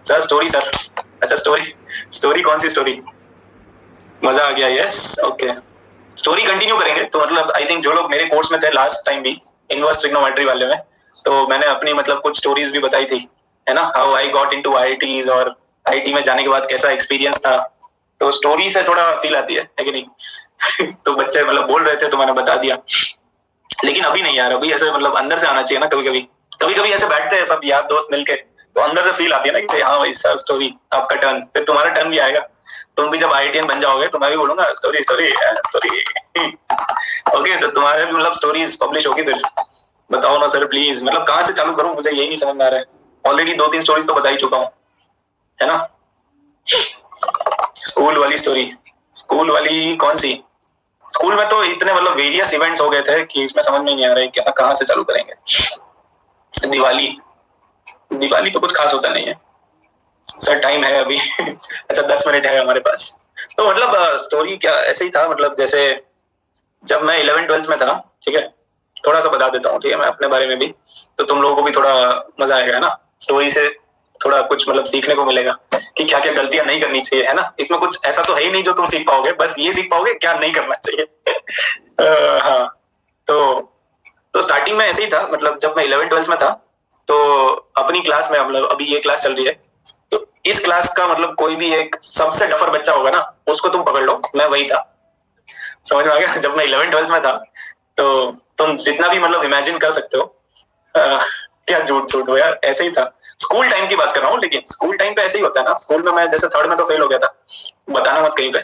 Sir story sir. अच्छा story, story कौन सी story? मजा आ गया। यस ओके, स्टोरी कंटिन्यू करेंगे। तो मतलब आई थिंक जो लोग मेरे कोर्स में थे लास्ट टाइम भी इनवर्स ट्रिग्नोमेट्री वाले में, तो मैंने अपनी मतलब कुछ स्टोरीज भी बताई थी, है ना, how I got into IITs और आईआईटी में जाने के बाद कैसा एक्सपीरियंस था। तो स्टोरी से थोड़ा फील आती है कि नहीं? तो बच्चे मतलब बोल रहे थे तो मैंने बता दिया। लेकिन अभी नहीं यार, अभी ऐसे मतलब अंदर से आना चाहिए ना। कभी कभी कभी कभी ऐसे बैठते हैं सब यार दोस्त मिलके, तो अंदर से फील आती है ना कि हाँ भाई सर स्टोरी, आपका टर्न, फिर तुम्हारा टर्न भी आएगा। तुम भी जब आईआईटीएन बन जाओगे तो मैं भी बोलूंगा स्टोरी स्टोरी स्टोरी। ओके, तो तुम्हारे भी मतलब स्टोरीज पब्लिश होगी फिर। बताओ ना सर प्लीज, मतलब कहाँ से चालू करूं, मुझे यही नहीं समझ में आ रहा है। ऑलरेडी 2-3 स्टोरीज तो बता ही चुका हूँ, है ना। स्कूल वाली स्टोरी, स्कूल वाली कौन सी? स्कूल में तो इतने मतलब वेरियस इवेंट्स हो गए थे कि इसमें समझ में नहीं आ रहा है क्या कहाँ से चालू करेंगे। दिवाली, दिवाली तो कुछ खास होता नहीं है सर, टाइम है अभी। अच्छा 10 मिनट है हमारे पास। तो मतलब स्टोरी क्या ऐसे ही था, मतलब जैसे जब मैं 11th-12th में था, ठीक है, थोड़ा सा बता देता हूँ, ठीक है, मैं अपने बारे में भी, तो तुम लोगों को भी थोड़ा मजा आएगा, है ना। स्टोरी से थोड़ा कुछ मतलब सीखने को मिलेगा कि क्या क्या गलतियां नहीं करनी चाहिए, है ना। इसमें कुछ ऐसा तो है ही नहीं जो तुम सीख पाओगे, बस ये सीख पाओगे क्या नहीं करना चाहिए। हाँ, तो स्टार्टिंग में ऐसे ही था, मतलब जब मैं 11th-12th में था, तो अपनी क्लास में मतलब अभी ये क्लास चल रही है, तो इस क्लास का मतलब कोई भी एक सबसे डफर बच्चा होगा ना, उसको तुम पकड़ लो, मैं वही था। समझ में आ गया? जब मैं 11th-12th में था, तो तुम जितना भी मतलब इमेजिन कर सकते हो, क्या झूठ झूठ हो यार, ऐसे ही था। स्कूल टाइम की बात कर रहा हूँ, लेकिन स्कूल टाइम पे ऐसे ही होता है ना। स्कूल में मैं जैसे 3rd में तो फेल हो गया था, बताना मत कहीं पे।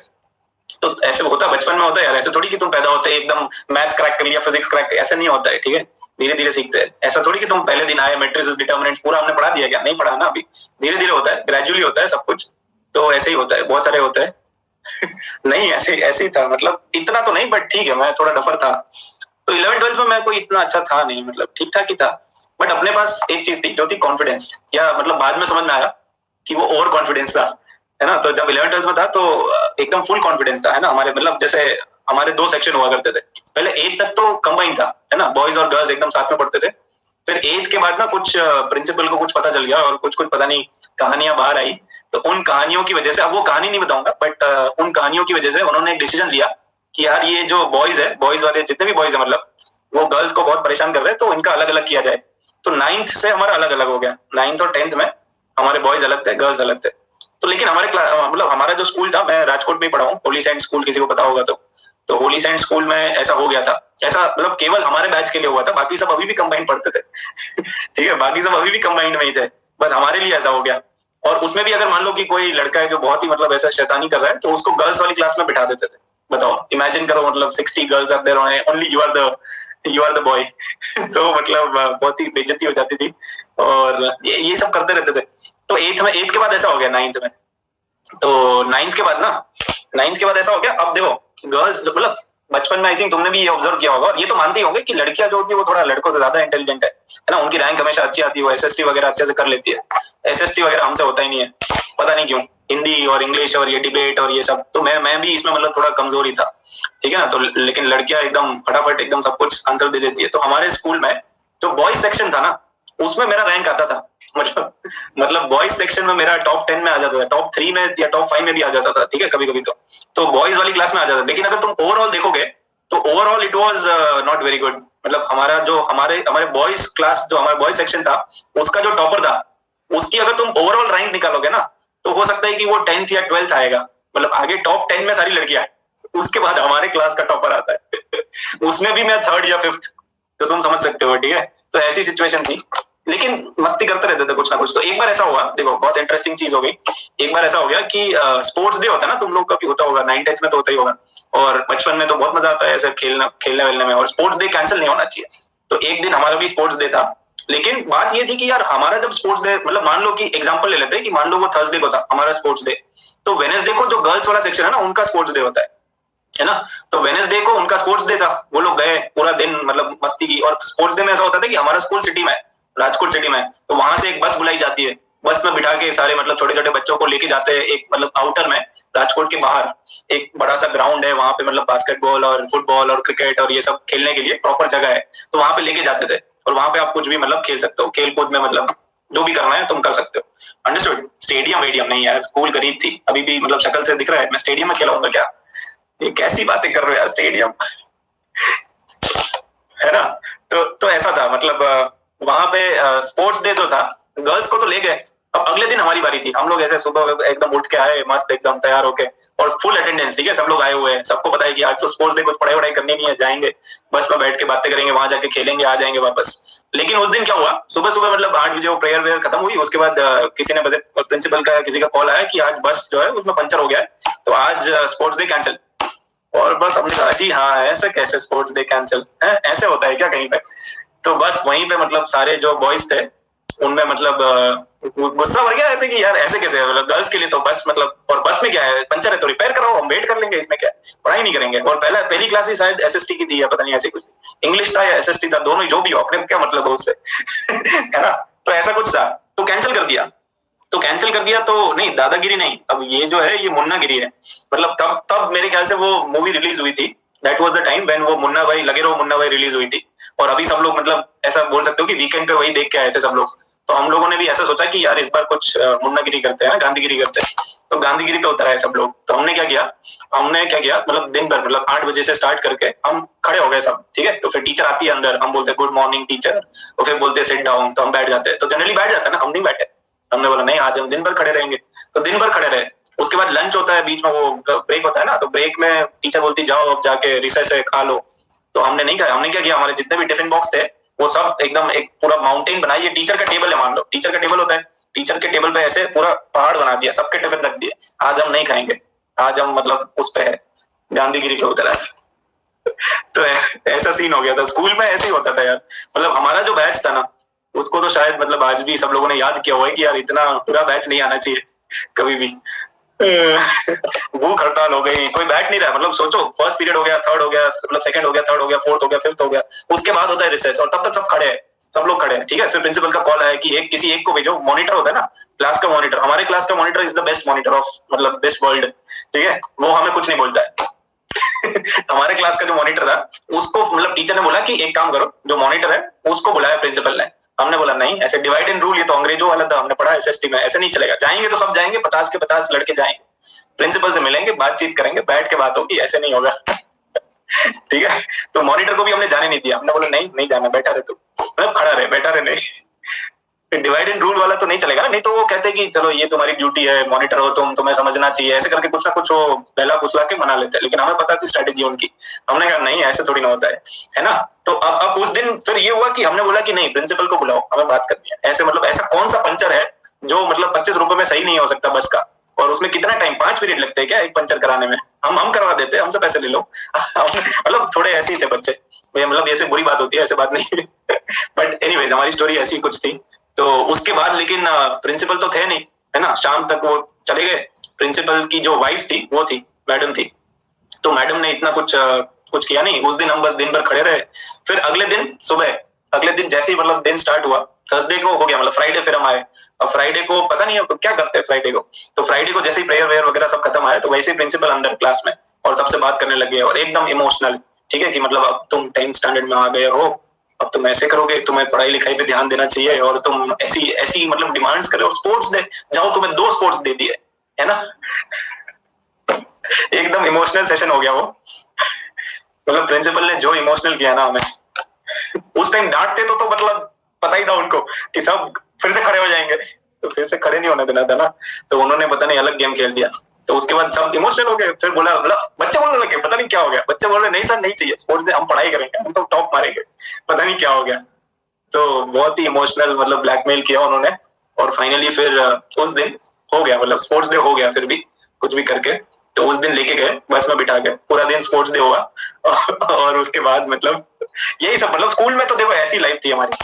तो ऐसे होता है, बचपन में होता है यार, ऐसे थोड़ी कि तुम पैदा होते एकदम मैथ्स क्रैक कर लिया, फिजिक्स क्रैक, ऐसा नहीं होता है, ठीक है। धीरे धीरे सीखते हैं। ऐसा थोड़ी कि तुम पहले दिन आए मैट्रिसेस डिटर्मिनेंट्स पूरा हमने पढ़ा दिया, क्या नहीं पढ़ा ना अभी। धीरे धीरे होता है, ग्रेजुअली होता है सब कुछ। तो ऐसे ही होता है, बहुत सारे होते हैं। नहीं ऐसे ऐसे ही था, मतलब इतना तो नहीं, बट ठीक है, मैं थोड़ा डफर था। तो 11th-12th में मैं कोई इतना अच्छा था नहीं, मतलब ठीक ठाक ही था। बट अपने पास एक चीज थी जो थी कॉन्फिडेंस, या मतलब बाद में समझ में आया कि वो ओवर कॉन्फिडेंस था, है ना। तो जब 11th-12th में था तो एकदम फुल कॉन्फिडेंस था, है ना। हमारे मतलब जैसे हमारे 2 सेक्शन हुआ करते थे। पहले 8th तक तो कंबाइन था, है ना, बॉयज और गर्ल्स एकदम साथ में पढ़ते थे। फिर 8th के बाद ना कुछ प्रिंसिपल को कुछ पता चल गया और कुछ कुछ पता नहीं कहानियां बाहर आई। तो उन कहानियों की वजह से, अब वो कहानी नहीं बताऊंगा, बट उन कहानियों की वजह से उन्होंने एक डिसीजन लिया कि यार ये जो बॉयज है, बॉयज वाले जितने भी बॉयज है, मतलब वो गर्ल्स को बहुत परेशान कर रहे हैं, तो इनका अलग अलग किया जाए। तो 9th से हमारा अलग अलग हो गया। 9th और 10th में हमारे बॉयज अलग थे, गर्ल्स अलग थे। तो लेकिन हमारे मतलब हमारा जो स्कूल था, मैं राजकोट में ही पढ़ा हूँ, होली सेंट स्कूल, किसी को पता होगा तो होली सेंट स्कूल में ऐसा हो गया था। ऐसा मतलब केवल हमारे बैच के लिए हुआ था, बाकी सब अभी भी कंबाइंड पढ़ते थे। ठीक है, बाकी सब अभी भी कंबाइंड में ही थे, बस हमारे लिए ऐसा हो गया। और उसमें भी अगर मान लो कि कोई लड़का है जो बहुत ही मतलब ऐसा शैतानी कर रहा है, तो उसको गर्ल्स वाली क्लास में बिठा देते थे। बताओ, इमेजिन करो, मतलब 60 girls are there, only you are the boy. तो मतलब बहुत ही बेइज्जती हो जाती थी, और ये सब करते रहते थे। तो 8th के बाद ऐसा हो गया 9th में। तो 9th के बाद ना, 9th के बाद ऐसा हो गया। अब देखो, गर्ल्स मतलब बचपन में आई थिंक तुमने भी ये ऑब्जर्व किया होगा, और ये तो मानते ही होंगे कि लड़कियां जो होती है वो थोड़ा लड़कों से ज्यादा इंटेलिजेंट है ना। उनकी रैंक हमेशा अच्छी आती है, वो एसएसटी वगैरह अच्छे से कर लेती है। एसएसटी वगैरह हमसे होता ही नहीं है, पता नहीं क्यों। हिंदी और इंग्लिश और ये डिबेट और ये सब, तो मैं भी इसमें मतलब थोड़ा कमजोर ही था, ठीक है ना। तो लेकिन लड़कियां एकदम फटाफट एकदम सब कुछ आंसर दे देती है। तो हमारे स्कूल में जो बॉयज सेक्शन था ना, उसमें मेरा रैंक आता था। मतलब बॉयज सेक्शन में मेरा टॉप 10 में आ जाता था, टॉप 3 में या टॉप 5 में भी आ जाता था, ठीक है, कभी कभी तो बॉयज वाली क्लास में आ जाता था। लेकिन अगर तुम ओवरऑल देखोगे तो overall it was not very good. मतलब हमारा जो हमारे हमारे बॉयज क्लास, जो हमारा बॉयज सेक्शन था, उसका जो टॉपर था, उसकी अगर तुम ओवरऑल रैंक निकालोगे ना, तो हो सकता है कि वो 10th या 12th आएगा। मतलब आगे टॉप 10 में सारी लड़कियां, उसके बाद हमारे क्लास का टॉपर आता है। उसमें भी मैं 3rd या 5th, तो तुम समझ सकते हो, ठीक है। तो ऐसी सिचुएशन थी, लेकिन मस्ती करते रहते थे कुछ ना कुछ। तो एक बार ऐसा हुआ, देखो बहुत इंटरेस्टिंग चीज हो गई। एक बार ऐसा हो गया कि स्पोर्ट्स डे होता है ना, तुम लोग का भी होता होगा, 9th-10th में तो होता ही होगा। और बचपन में तो बहुत मजा आता है ऐसे खेलना, खेलने वेलने में, और स्पोर्ट्स डे कैंसिल नहीं होना चाहिए। तो एक दिन हमारा भी स्पोर्ट्स डे था। लेकिन बात ये थी कि यार हमारा जब स्पोर्ट्स डे, मतलब मान लो कि एग्जांपल ले लेते हैं कि मान लो वो थर्सडे को था हमारा स्पोर्ट्स डे, तो वेडनेसडे को जो गर्ल्स वाला सेक्शन है ना, उनका स्पोर्ट्स डे होता है ना। तो वेडनेसडे को उनका स्पोर्ट्स डे था, वो लोग गए पूरा दिन मतलब मस्ती की। और स्पोर्ट्स डे में ऐसा होता था कि हमारा स्कूल सिटी में, राजकोट सिटी में, तो वहां से एक बस बुलाई जाती है। बस में बिठा के सारे मतलब छोटे छोटे बच्चों को लेके जाते हैं एक मतलब आउटर में, राजकोट के बाहर एक बड़ा सा ग्राउंड है, वहां पे मतलब बास्केटबॉल और फुटबॉल और क्रिकेट और ये सब खेलने के लिए प्रॉपर जगह है। तो वहां पे लेके जाते थे, और वहां पे आप कुछ भी मतलब खेल सकते हो, खेल कूद में मतलब जो भी करना है तुम कर सकते हो, अंडरस्टूड। स्टेडियम वेडियम नहीं यार, स्कूल गरीब थी, अभी भी मतलब शक्ल से दिख रहा है मैं स्टेडियम में खेला हूँ क्या, ये कैसी बातें कर रहे हो यार, स्टेडियम है ना। तो ऐसा था मतलब वहां पे स्पोर्ट्स डे जो था, गर्ल्स को तो ले गए। अब अगले दिन हमारी बारी थी, हम लोग ऐसे सुबह एकदम उठ के आए मस्त एकदम तैयार होके, और फुल अटेंडेंस, ठीक है, सब लोग आए हुए हैं, सबको पता है कि आज तो स्पोर्ट्स डे, कुछ पढ़ाई वढ़ाई करनी नहीं है, जाएंगे बस में बैठ के बातें करेंगे, वहां जाके खेलेंगे, आ जाएंगे वापस। लेकिन उस दिन क्या हुआ, सुबह सुबह मतलब 8 बजे वो प्रेयर वेयर खत्म हुई, उसके बाद किसी ने प्रिंसिपल का किसी का कॉल आया कि आज बस जो है उसमें पंचर हो गया है, तो आज स्पोर्ट्स डे कैंसिल। और बस हमने कहा जी हाँ, ऐसे कैसे स्पोर्ट्स डे कैंसिल है, ऐसे होता है क्या कहीं पे। तो बस वहीं पे मतलब सारे जो बॉयज थे उनमें मतलब गुस्सा भर गया ऐसे कि यार ऐसे कैसे, मतलब गर्ल्स के लिए तो बस मतलब, और बस में क्या है, पंचर है तो रिपेयर कराओ, हम वेट कर लेंगे, इसमें क्या है, पढ़ाई नहीं करेंगे। और पहली क्लास ही शायद एसएसटी की थी या पता नहीं ऐसी कुछ, इंग्लिश था या एसएसटी था, दोनों जो भी हो, अपने क्या मतलब है उससे है ना। तो ऐसा कुछ था, तो कैंसिल कर दिया। तो कैंसिल कर दिया तो नहीं, दादागिरी नहीं, अब ये जो है ये मुन्नागिरी है। मतलब तब तब मेरे ख्याल से वो मूवी रिलीज हुई थी, that was the time when वो मुन्ना भाई लगे रहो मुन्ना भाई रिलीज हुई थी। और अभी सब लोग मतलब ऐसा बोल सकते हो कि वीकेंड पे वही देख के आए थे सब लोग। तो हम लोगों ने भी ऐसा सोचा कि यार इस बार कुछ मुन्नागिरी करते हैं, गांधीगिरी करते हैं। तो गांधीगिरी पे उतर आए सब लोग। तो हमने क्या किया मतलब दिन भर मतलब 8 बजे से स्टार्ट करके हम खड़े हो गए सब, ठीक है। तो फिर टीचर आती है अंदर, हम बोलते हैं गुड मॉर्निंग टीचर, तो फिर बोलते हैं सिट डाउन, तो हम बैठ जाते हैं। तो जनरली बैठ जाते हैं ना, हम नहीं बैठे, हमने बोला नहीं आज हम दिन भर खड़े रहेंगे। तो दिन भर खड़े रहे। उसके बाद लंच होता है, बीच में वो ब्रेक होता है ना, तो ब्रेक में टीचर बोलती जाओ अब जाके रिसेस से खा लो। तो हमने नहीं खाया, हमने क्या किया, हमारे जितने भी टिफिन बॉक्स थे वो सब एकदम एक पूरा माउंटेन बनाई, टीचर का टेबल है, मान लो टीचर का टेबल होता है, टीचर के टेबल पे ऐसे पूरा पहाड़ बना दिया, सबके टिफिन रख दिए, आज हम नहीं खाएंगे, आज हम मतलब उस पे है, गांधीगिरी पे उतरा तो ऐसा सीन हो गया था स्कूल में, ऐसे ही होता था यार। मतलब हमारा जो बैच था ना, उसको तो शायद मतलब आज भी सब लोगों ने याद किया हुआ है कि यार इतना पूरा बैच नहीं आना चाहिए कभी भी। भूख हड़ताल हो गई, कोई बैठ नहीं रहा, मतलब सोचो फर्स्ट पीरियड हो गया, थर्ड हो गया, मतलब सेकंड हो गया, थर्ड हो गया, फोर्थ हो गया, फिफ्थ हो गया, उसके बाद होता है रिसेस, और तब तक सब खड़े हैं, सब लोग खड़े हैं, ठीक है। फिर प्रिंसिपल का कॉल आया कि किसी एक को भेजो, मॉनिटर होता है ना क्लास का मॉनिटर, हमारे क्लास का monitor is the best monitor of मतलब दिस वर्ल्ड, ठीक है, वो हमें कुछ नहीं बोलता है। हमारे क्लास का जो मॉनिटर था उसको मतलब टीचर ने बोला कि एक काम करो, जो मॉनिटर है उसको बुलाया प्रिंसिपल ने। हमने बोला नहीं, ऐसे डिवाइड एंड रूल, ये तो अंग्रेजों वाला था, हमने पढ़ा एसएसटी में, ऐसे नहीं चलेगा, जाएंगे तो सब जाएंगे, 50 के 50 लड़के जाएंगे, प्रिंसिपल से मिलेंगे, बातचीत करेंगे, बैठ के बात होगी, ऐसे नहीं होगा। ठीक है। तो मॉनिटर को भी हमने जाने नहीं दिया, हमने बोला नहीं नहीं जाना, बैठा रहे तू, मतलब खड़ा रहे, बैठा रहे नहीं। डिवाइड एंड रूल वाला तो नहीं चलेगा ना, नहीं तो वो कहते कि चलो ये तुम्हारी ड्यूटी है, मॉनिटर हो तुम, तुम्हें समझना चाहिए, ऐसे करके कुछ ना कुछ वो पहला कुचला के मना लेते हैं। लेकिन हमें पता थी स्ट्रेटेजी उनकी, हमने कहा नहीं ऐसे थोड़ी ना होता है ना। तो अब उस दिन फिर ये हुआ कि हमने बोला कि नहीं प्रिंसिपल को बुलाओ, हमें बात करनी है। ऐसे मतलब ऐसा कौन सा पंचर है जो मतलब 25 रुपए में सही नहीं हो सकता बस का, और उसमें कितना टाइम, 5 पीरियड लगते हैं क्या एक पंचर कराने में, हम करवा देते हैं, हमसे पैसे ले लो। मतलब थोड़े ऐसे ही थे बच्चे, मतलब ऐसे बुरी बात होती है, ऐसे बात नहीं। बट एनीवेज हमारी स्टोरी ऐसी कुछ थी। तो उसके बाद लेकिन प्रिंसिपल तो थे नहीं, है ना, शाम तक वो चले गए। प्रिंसिपल की जो वाइफ थी वो थी, मैडम थी, तो मैडम ने इतना कुछ किया नहीं उस दिन, हम बस दिन भर खड़े रहे। फिर अगले दिन सुबह, अगले दिन जैसे ही मतलब दिन स्टार्ट हुआ, थर्सडे को हो गया, मतलब फ्राइडे फिर हम आए। अब फ्राइडे को पता नहीं अब क्या करते हैं फ्राइडे को, तो फ्राइडे को जैसे ही प्रेयर वेयर वगैरह सब खत्म आया, तो वैसे ही प्रिंसिपल अंदर क्लास में और सबसे बात करने लगे, और एकदम इमोशनल, ठीक है, कि मतलब अब तुम 10th स्टैंडर्ड में आ गए हो, अब तुम ऐसे करोगे, तुम्हें पढ़ाई लिखाई पे ध्यान देना चाहिए, और तुम ऐसी ऐसी मतलब डिमांड्स कर रहे हो, स्पोर्ट्स डे जाओ, तुम्हें 2 स्पोर्ट्स दे दिए, है ना। एकदम इमोशनल सेशन हो गया वो। मतलब प्रिंसिपल ने जो इमोशनल किया ना हमें, उस टाइम डांटते तो मतलब पता ही था उनको कि सब फिर से खड़े हो जाएंगे, तो फिर से खड़े नहीं होने देना था ना, तो उन्होंने पता नहीं अलग गेम खेल दिया। तो उसके बाद सब इमोशनल हो गए, फिर बोला मतलब बच्चे बोलने लगे, पता नहीं क्या हो गया, बच्चे बोल रहे नहीं सर नहीं चाहिए स्पोर्ट्स डे, हम पढ़ाई करेंगे, हम तो टॉप मारेंगे, पता नहीं क्या हो गया। तो बहुत ही इमोशनल मतलब ब्लैकमेल किया उन्होंने, और फाइनली फिर उस दिन हो गया, मतलब स्पोर्ट्स डे हो गया, फिर भी कुछ भी करके। तो उस दिन लेके गए बस में बिठा के, पूरा दिन स्पोर्ट्स डे हुआ। और उसके बाद मतलब यही सब, मतलब स्कूल में तो देखो ऐसी लाइफ थी हमारी।